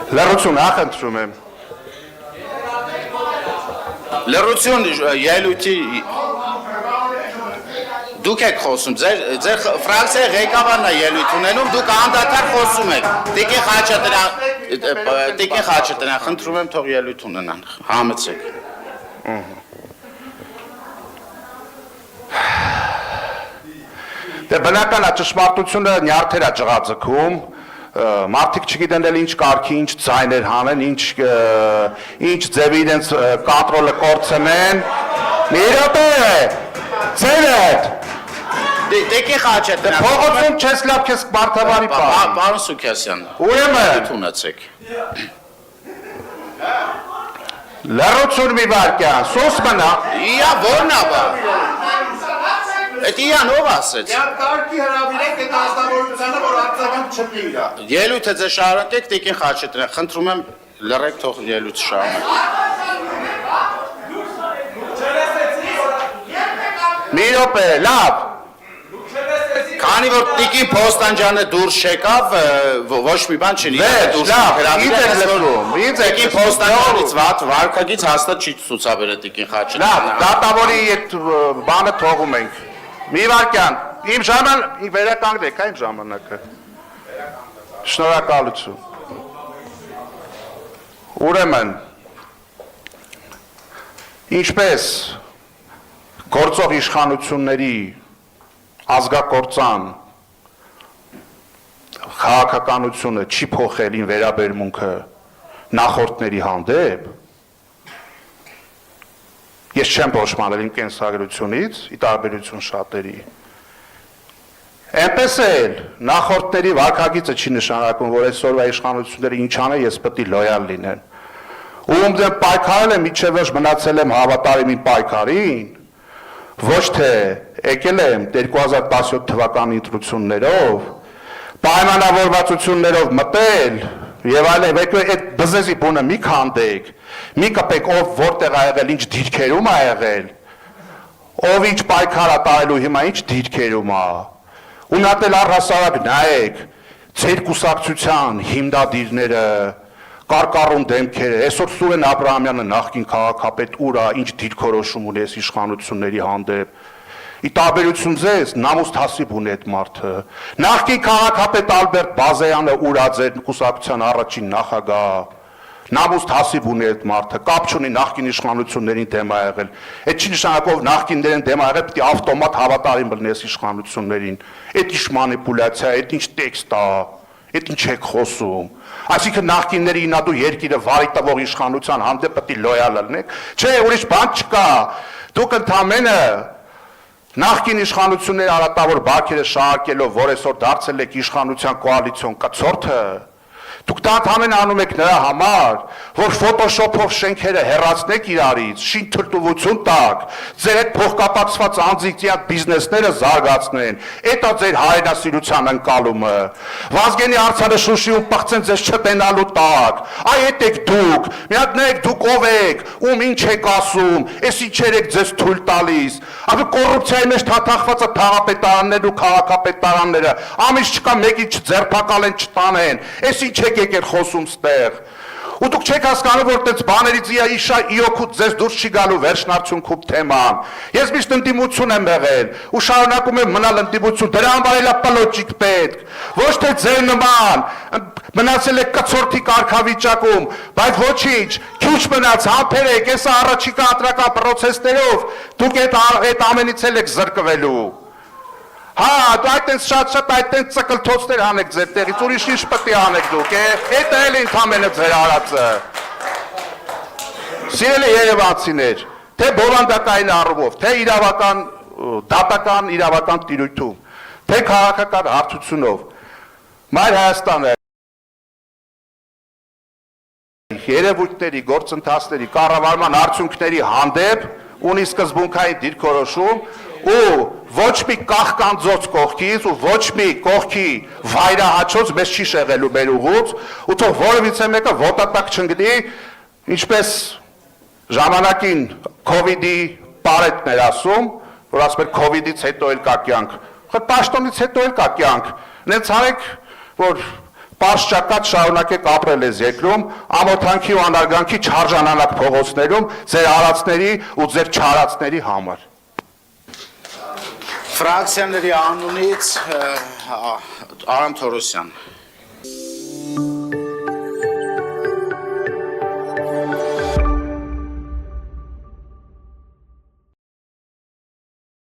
Լրություն, ախնդրում եմ։ Լրություն ելույթի դուք եք խոսում, ձեր ֆրակցիայի ղեկավարն է ելույթ ունենում, դուք անդադար խոսում եք։ Տիկին Խաչատրյան, խնդրում եմ թող ելույթ ունենան, համեցեք։ Դե բնական է ճշմարտությունը նյարդեր է ջղաձգում, մարդիկ չգիտեն էլ ինչ կարգի, ինչ ձայներ հանեն, ինչ ձևի իրենց կոնտրոլը կորցնեն։ Մի րոպե, ձերդ։ Տիկին Խաչատրյան, Փողոցում չես լավ քեզ մարդավարի պահում։ Պարոն Սուքասյան, Ուրեմն ունեցեք։ Լրություն մի վարկյան, սուս մնա։ Իա որն է բա։ Էդ իան ով ասեց։ Կարգի հրավիրեք այդ ազնվորությանը, որ արձագանք չպի իրա։ Ելույթը ձեզ շարունակեք, Տիկին Խաչատրյան, խնդրում եմ լռեք, թող ելույթը շարունակեք։ Մի րոպե, լավ։ Քանի որ Տիկին Փոստանջյանը դուրս չեկավ, ոչ մի բան չի Տիկին Փոստանջյանից վարկագից հաստատ չի ցուցաբերել Տիկին Խաչատրյանը։ Լավ, դատավորի այդ բանը թողում ենք։ Մի վարկյան, իմ ժամանակ վերականգնեք, իմ ժամանակը։ Շնորհակալություն։ Ուրեմն, ինչպես գործող իշխանությունների ազգակործան քաղաքականությունը չի փոխել ին վերաբերմունքը նախորդների հանդեպ, ես չեմ փոշմանել իմ կենսագրությունից, ի տարբերություն շատերի։ Այնպես էլ նախորդների վարքագիծը չի նշանակում, որ այսօրվա իշխանությունները ինչ անեն, ես պետք է լոյալ լինեն։ Ում դեմ պայքարել եմ, միջև վերջ մնացել եմ հավատարիմ իմ պայքարին, ոչ թե եկել եմ 2017 թվականի ընտրություններով, պայմանավորվածություններով մտել եւ այլն, այդ բզեզի բունը մի քանդեք, մի կպեք ով որտեղ ա եղել, ինչ դիրքերում ա եղել, ով ինչ պայքար ա տարելու հիմա ինչ դիրքերում ա, ու նատել առհասարակ նայեք, ձեր կուսակցության հիմնադիրները, կարկառուն դեմքերը, այսօր Սուրեն Աբրահամյանը նախկին քաղաքապետ ուր ա, ինչ դիրքորոշում ունի այս իշխանությունների հանդեպ, ի տարբերություն ձեզ, նամուստ հասիբ ունի այդ մարդը, նախկին քաղաքապետ Ալբերտ Բազեյանը ուր ա ձեր կուսակցության առաջին նախագահ, նամուստ հասիբ ունի այդ մարդը, կապ չունի նախկին իշխանություններին դեմ ա եղել, այդ չի նշանակով նախկիններին դեմ ա եղել, պետք է ավտոմատ հավատարիմ լինի այս իշխանություններին, այդ ինչ մանիպուլյացիա, այդ ինչ տեքստ ա, այդ ինչ եք խոսում, այսինքն նախկինների ինադու երկիրը վարի տվող իշխանության հանդեպ պետք է լոյալ լինեք, չէ, ուրիշ բան չկա, դուք ընդամենը նախկին իշխանությունների արատավոր բակերը շահարկելով, որ այսօր դարձել եք իշխանության կոալիցիոն կցորդը, դուք դա ընդամենը անում եք նրա համար, որ ֆոտոշոփով շենքերը հեռացնեք իրարից, շին թրտուվություն տաք, ձեր այդ փոխկապակցված անձիկ իհատ բիզնեսները զարգացնեն, էտա ձեր հայրենասիրության ընկալումը, Վազգենի արձանը Շուշիում պղծեն ձեզ չտենալու տակ, այ էդ եք դուք, մի հատ նայեք դուք ով եք, ում ինչ եք ասում, էս ինչեր եք ձեզ թույլ տալիս, ապա կոռուպցիայի մեջ թաթախված է թաղապետարաններն ու քաղաքապետարանները, ամիս չկա մեկի չձերբակալեն չտանեն, էս ինչ եք եկել խոսում ստեղ, ու դուք չեք հասկանում, որ տենց բաներից իշա իոքուտ ձեզ դուրս չի գալու վերջնարդյունքում թեման, ես միշտ ընդդիմություն եմ եղել, ու շարունակում եմ մնալ ընդդիմություն, դրա համար էլ է պլոճիկ պետք, ոչ թե ձեր նման, մնացել եք կցորդի կարգավիճակում, բայց ոչինչ, քիչ մնաց, համբերեք, եսա առաջիկա ընտրական պրոցեսներով, դուք այդ ամենից էլ եք զրկվելու։ Հա, դու այդտենց շատ այդտենց ծկլթոցներ անեք ձեր տեղից, ուրիշ ինչ պետք է անեք դուք, էդ էլ ընդամենը ձեր արածը։ Սիրելի երևանցիներ, թե բովանդակային առումով, թե իրավական, դատական իրավական տիրույթում, թե քաղաքական հարթությունով, Մայր Հայաստանը երևույթների, գործընթացների, կառավարման արդյունքների հանդեպ ունի սկզբունքային դիրքորոշում ու ոչ մի կախկանձոց կողքից ու ոչ մի կողքի վայրահաչոց մեզ չի շեղելու մեր ուղուց ու թող որևիցե մեկը ոտատակ չընկնի, ինչպես ժամանակին COVID-ի պարետն էր ասում, որ ասում էր COVID-ից հետո էլ կա կյանք, պաշտոնից հետո էլ կա կյանք, նենց արեք, որ պարշճակատ շարունակեք ապրել այս երկրում, ամոթանքի ու անարգանքի չարժանանակ փողոցներում, ձեր արածների ու ձեր չարածների համար։ Ֆրակցիաների անունից Արամ Թորոսյան։